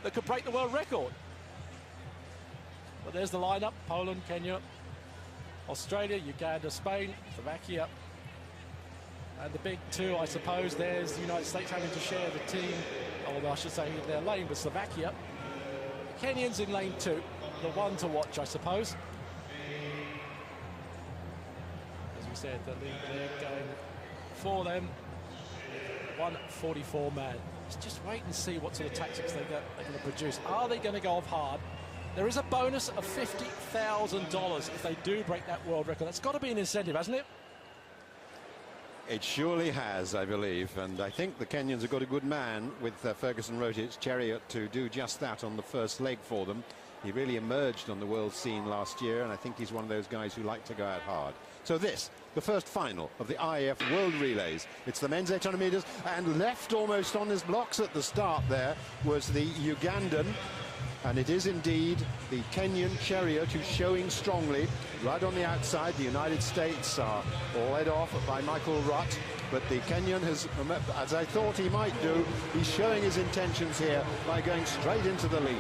that could break the world record. But there's the lineup: Poland, Kenya, Australia, Uganda, Spain, Slovakia. And the big two, I suppose, there's the United States having to share the team, or I should say their lane, but Slovakia. The Kenyans in lane 2, the one to watch, I suppose. As we said, the lead there going for them, 144 man. Let's just wait and see what sort of tactics they're going to produce. Are they going to go off hard? There is a bonus of $50,000 if they do break that world record. That's got to be an incentive, hasn't it? It surely has, I believe, and I think the Kenyans have got a good man with Ferguson Rotich's Chariot to do just that on the first leg for them. He really emerged on the world scene last year, and I think he's one of those guys who like to go out hard. So this, the first final of the IAF World Relays. It's the men's 800 metres, and left almost on his blocks at the start there was the Ugandan. And it is indeed the Kenyan Chariot who's showing strongly. Right on the outside, the United States are all led off by Michael Rutt. But the Kenyan has, as I thought he might do, he's showing his intentions here by going straight into the lead.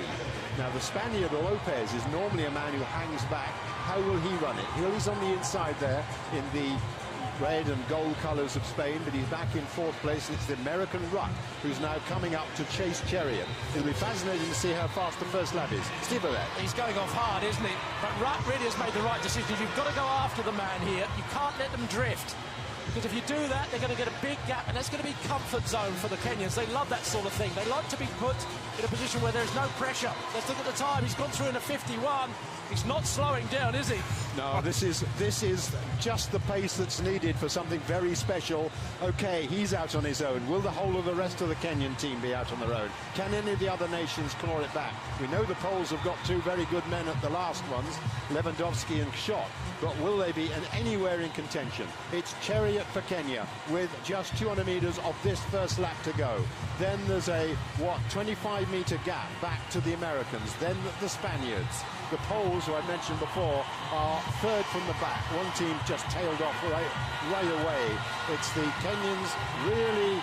Now, the Spaniard Lopez is normally a man who hangs back. How will he run it? He's on the inside there in the red and gold colours of Spain, but he's back in 4th place. It's the American Rutt who's now coming up to chase Chariot. It'll be fascinating to see how fast the first lap is. Steve Barrett. He's going off hard, isn't he? But Rutt really has made the right decision. You've got to go after the man here. You can't let them drift. Because if you do that, they're going to get a big gap, and that's going to be comfort zone for the Kenyans. They love that sort of thing. They like to be put in a position where there's no pressure. Let's look at the time. He's gone through in a 51. He's not slowing down, is he? No, this is just the pace that's needed for something very special. Okay, he's out on his own. Will the whole of the rest of the Kenyan team be out on their own? Can any of the other nations claw it back? We know the Poles have got two very good men at the last ones, Lewandowski and Schott. But will they be anywhere in contention? It's Chariot for Kenya with just 200 metres of this first lap to go. Then there's a, 25-metre gap back to the Americans. Then the Spaniards. The Poles, who I mentioned before, are 3rd from the back. One team just tailed off right away. It's the Kenyans really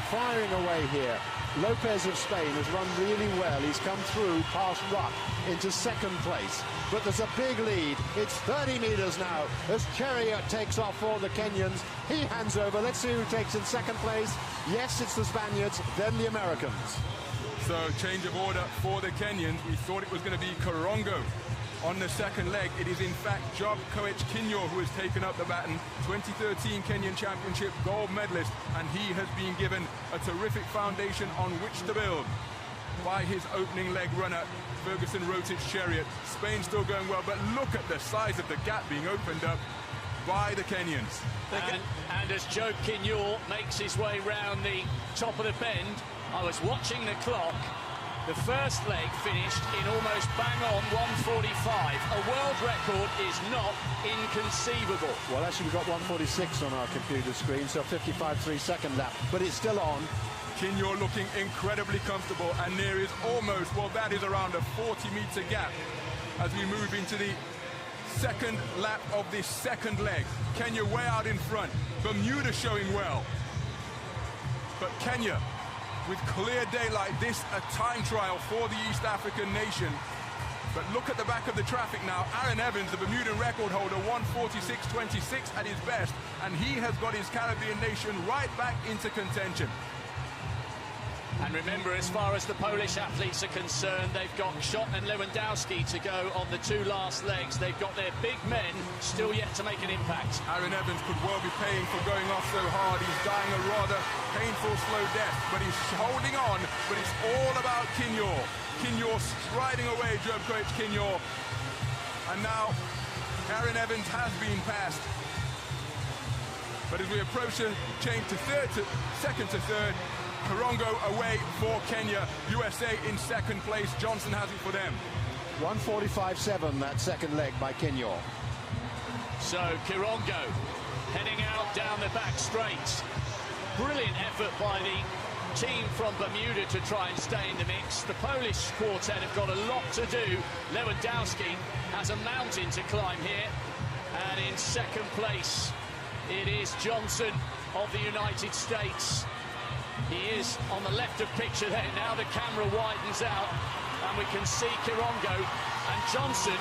firing away here. Lopez of Spain has run really well. He's come through past Rutt into 2nd place. But there's a big lead. It's 30 metres now as Chariot takes off for the Kenyans. He hands over. Let's see who takes in 2nd place. Yes, it's the Spaniards, then the Americans. So, change of order for the Kenyans. We thought it was going to be Karongo on the 2nd leg. It is, in fact, Job Koech Kinyor who has taken up the baton. 2013 Kenyan Championship gold medalist, and he has been given a terrific foundation on which to build by his opening leg runner, Ferguson Rotich's Chariot. Spain still going well, but look at the size of the gap being opened up by the Kenyans. And as Job Kinyor makes his way round the top of the bend, I was watching the clock. The first leg finished in almost bang on 1:45. A world record is not inconceivable. Well, actually, we've got 1:46 on our computer screen, so 55.3 second lap, but it's still on. Kinyor looking incredibly comfortable, and there is almost, well, that is around a 40-metre gap as we move into the 2nd lap of this 2nd leg. Kenya way out in front. Bermuda showing well. But Kenya, with clear daylight, this a time trial for the East African nation. But look at the back of the traffic now. Aaron Evans, the Bermudan record holder, 1:46.26 at his best, and he has got his Caribbean nation right back into contention. And remember, as far as the Polish athletes are concerned, they've got Schott and Lewandowski to go on the 2 last legs. They've got their big men still yet to make an impact. Aaron Evans could well be paying for going off so hard. He's dying a rather painful, slow death, but he's holding on. But it's all about Kinyor. Kinyor striding away, Job Koech Kinyor. And now, Aaron Evans has been passed. But as we approach a change to 2nd to 3rd, Karongo away for Kenya. USA in 2nd place. Johnson has it for them. 1:45.7, that 2nd leg by Kinyor. So Karongo heading out down the back straight. Brilliant effort by the team from Bermuda to try and stay in the mix. The Polish quartet have got a lot to do. Lewandowski has a mountain to climb here. And in 2nd place, it is Johnson of the United States. He is on the left of picture there. Now the camera widens out and we can see Kirongo, and Johnson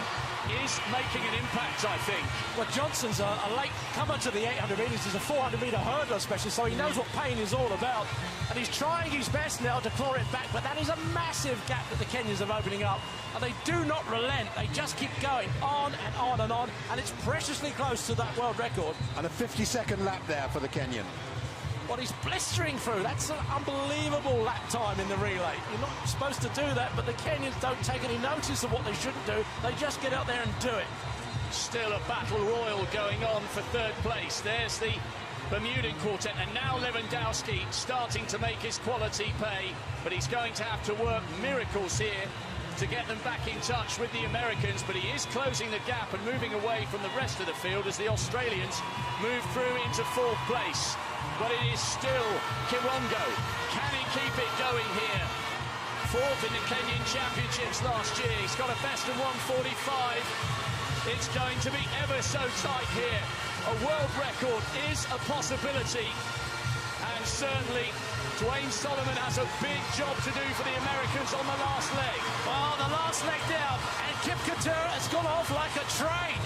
is making an impact, I think. Well, Johnson's a late comer to the 800 metres. He's a 400-metre hurdler especially, so he knows what pain is all about. And he's trying his best now to claw it back, but that is a massive gap that the Kenyans are opening up. And they do not relent. They just keep going on and on and on, and it's preciously close to that world record. And a 50-second lap there for the Kenyan. Well, he's blistering through. That's an unbelievable lap time in the relay. You're not supposed to do that, but the Kenyans don't take any notice of what they shouldn't do. They just get out there and do it. Still a battle royal going on for third place. There's the Bermudan quartet, and now Lewandowski starting to make his quality pay, but he's going to have to work miracles here to get them back in touch with the Americans, but he is closing the gap and moving away from the rest of the field as the Australians move through into fourth place. But it is still Kirongo. Can he keep it going here? Fourth in the Kenyan Championships last year. He's got a best of 1:45. It's going to be ever so tight here. A world record is a possibility. And certainly Dwayne Solomon has a big job to do for the Americans on the last leg. Well, the last leg down, and Kip Couture has gone off like a train.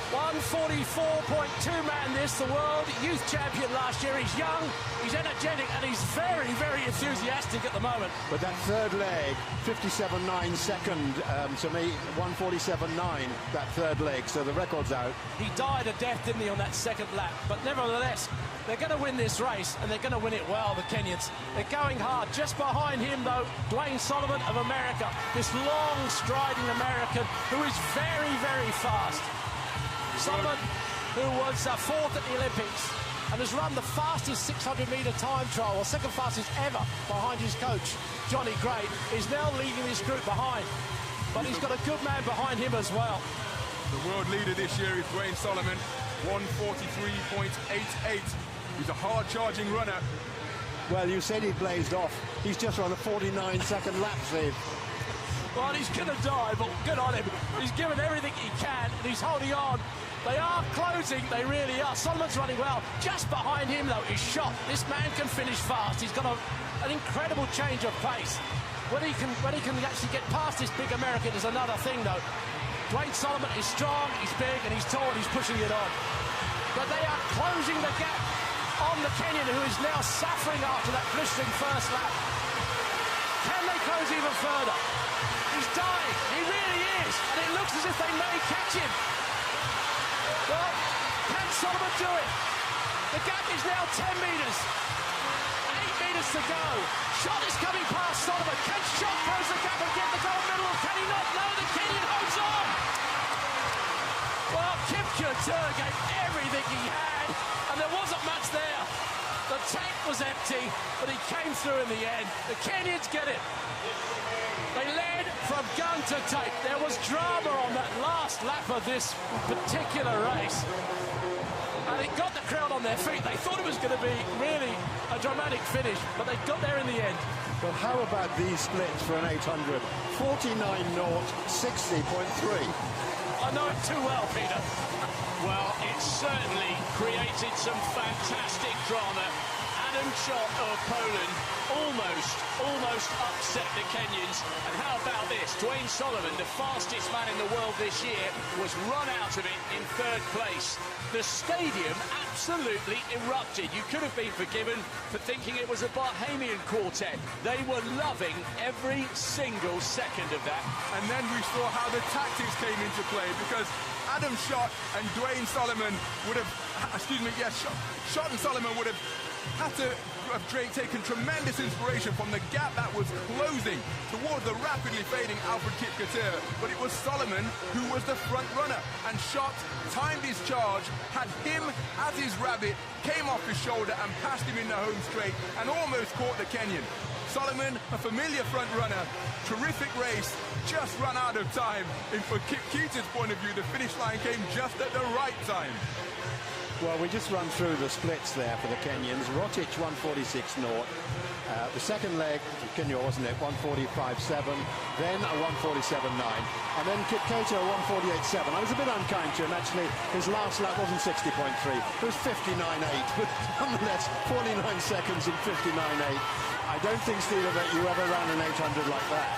1:44.2 man this, the world youth champion last year. He's young, he's energetic, and he's very, very enthusiastic at the moment. But that third leg, 57.9 second, to me, 1:47.9, that third leg, so the record's out. He died a death, didn't he, on that second lap? But nevertheless, they're going to win this race, and they're going to win it well, the Kenyans. They're going hard. Just behind him, though, Dwayne Solomon of America, this long, striding American who is very, very fast. Solomon, who was fourth at the Olympics and has run the fastest 600-metre time trial, or second fastest ever, behind his coach, Johnny Gray, is now leading this group behind. But he's got a good man behind him as well. The world leader this year is Dwayne Solomon, 1:43.88. He's a hard-charging runner. Well, you said he blazed off. He's just run a 49-second lap, Steve. Well, he's going to die, but good on him. He's given everything he can, and he's holding on. They are closing, they really are. Solomon's running well. Just behind him, though, is Shot. This man can finish fast. He's got an incredible change of pace. When he can actually get past this big American is another thing, though. Dwayne Solomon is strong, he's big, and he's tall, and he's pushing it on. But they are closing the gap on the Kenyan, who is now suffering after that blistering first lap. Can they close even further? He's dying, he really is, and it looks as if they may catch him. Well, can Solomon do it? The gap is now 10 metres. 8 metres to go. Shot is coming past Solomon. Can Shot close the gap and get the gold medal, or can he not? No, the Kenyan holds on. Well, Kip Couture gave everything he had, and there wasn't much there. The tank was empty, but he came through in the end. The Kenyans get it. They led from gun to tape. There was drama on that last lap of this particular race. And it got the crowd on their feet. They thought it was going to be really a dramatic finish, but they got there in the end. Well, how about these splits for an 800? 49.0, 60.3. I know it too well, Peter. Well, it certainly created some fantastic drama. Adam Shot of Poland almost upset the Kenyans. And how about this? Dwayne Solomon, the fastest man in the world this year, was run out of it in third place. The stadium absolutely erupted. You could have been forgiven for thinking it was a Bahamian quartet. They were loving every single second of that. And then we saw how the tactics came into play, because Adam Shot and Dwayne Solomon would have, Shot and Solomon would have had to have taken tremendous inspiration from the gap that was closing towards the rapidly fading Alfred Kip Couture. But it was Solomon who was the front runner, and Shot timed his charge, had him as his rabbit, came off his shoulder and passed him in the home straight and almost caught the Kenyan. Solomon, a familiar front runner, terrific race, just run out of time. And for Kip Couture's point of view, the finish line came just at the right time. Well, we just run through the splits there for the Kenyans. Rotich 146.0. The second leg, Kenya, wasn't it? 145.7. Then a 147.9. And then Kipketer 148.7. I was a bit unkind to him, actually. His last lap wasn't 60.3. It was 59.8. But nonetheless, 49 seconds and 59.8. I don't think, Stephen, that you ever ran an 800 like that.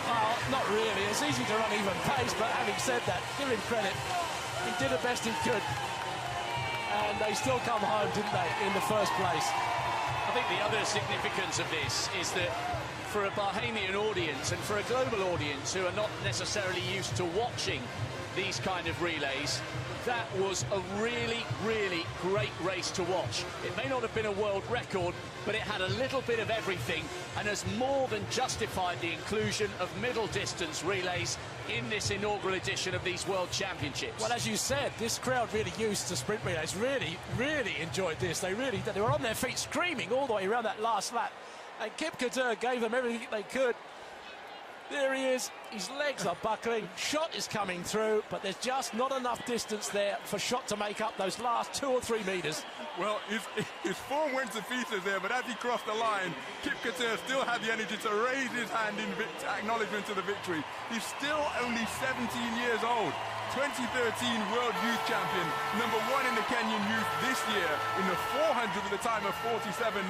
Well, not really. It's easy to run even pace, but having said that, give him credit. He did the best he could. And they still come home, didn't they, in the first place? I think the other significance of this is that for a Bahamian audience and for a global audience who are not necessarily used to watching these kind of relays, that was a really, really great race to watch. It may not have been a world record, but it had a little bit of everything and has more than justified the inclusion of middle distance relays in this inaugural edition of these World Championships. Well, as you said, this crowd really used to sprint relays, really enjoyed this. They were on their feet screaming all the way around that last lap. And Kipketer gave them everything they could. There he is, his legs are buckling, shot is coming through, but there's just not enough distance there for shot to make up those last 2 or 3 metres. Well, his form went to pieces there, but as he crossed the line, Kipketer still had the energy to raise his hand in acknowledgement of the victory. He's still only 17 years old. 2013 World Youth Champion, #1 in the Kenyan youth this year in the 400 with a time of 47.9,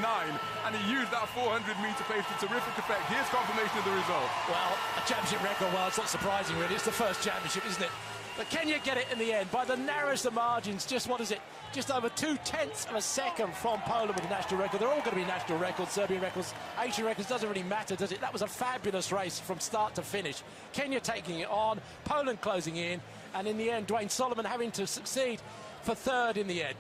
and he used that 400-metre pace to terrific effect. Here's confirmation of the result. Well, a championship record, well, it's not surprising really, it's the first championship, isn't it? But Kenya get it in the end by the narrowest of margins. Just, what is it, just over 0.2 of a second from Poland with the national record. They're all going to be national records, Serbian records, Asian records, doesn't really matter, does it? That was a fabulous race from start to finish. Kenya taking it on, Poland closing in, and in the end, Dwayne Solomon having to succeed for third in the end.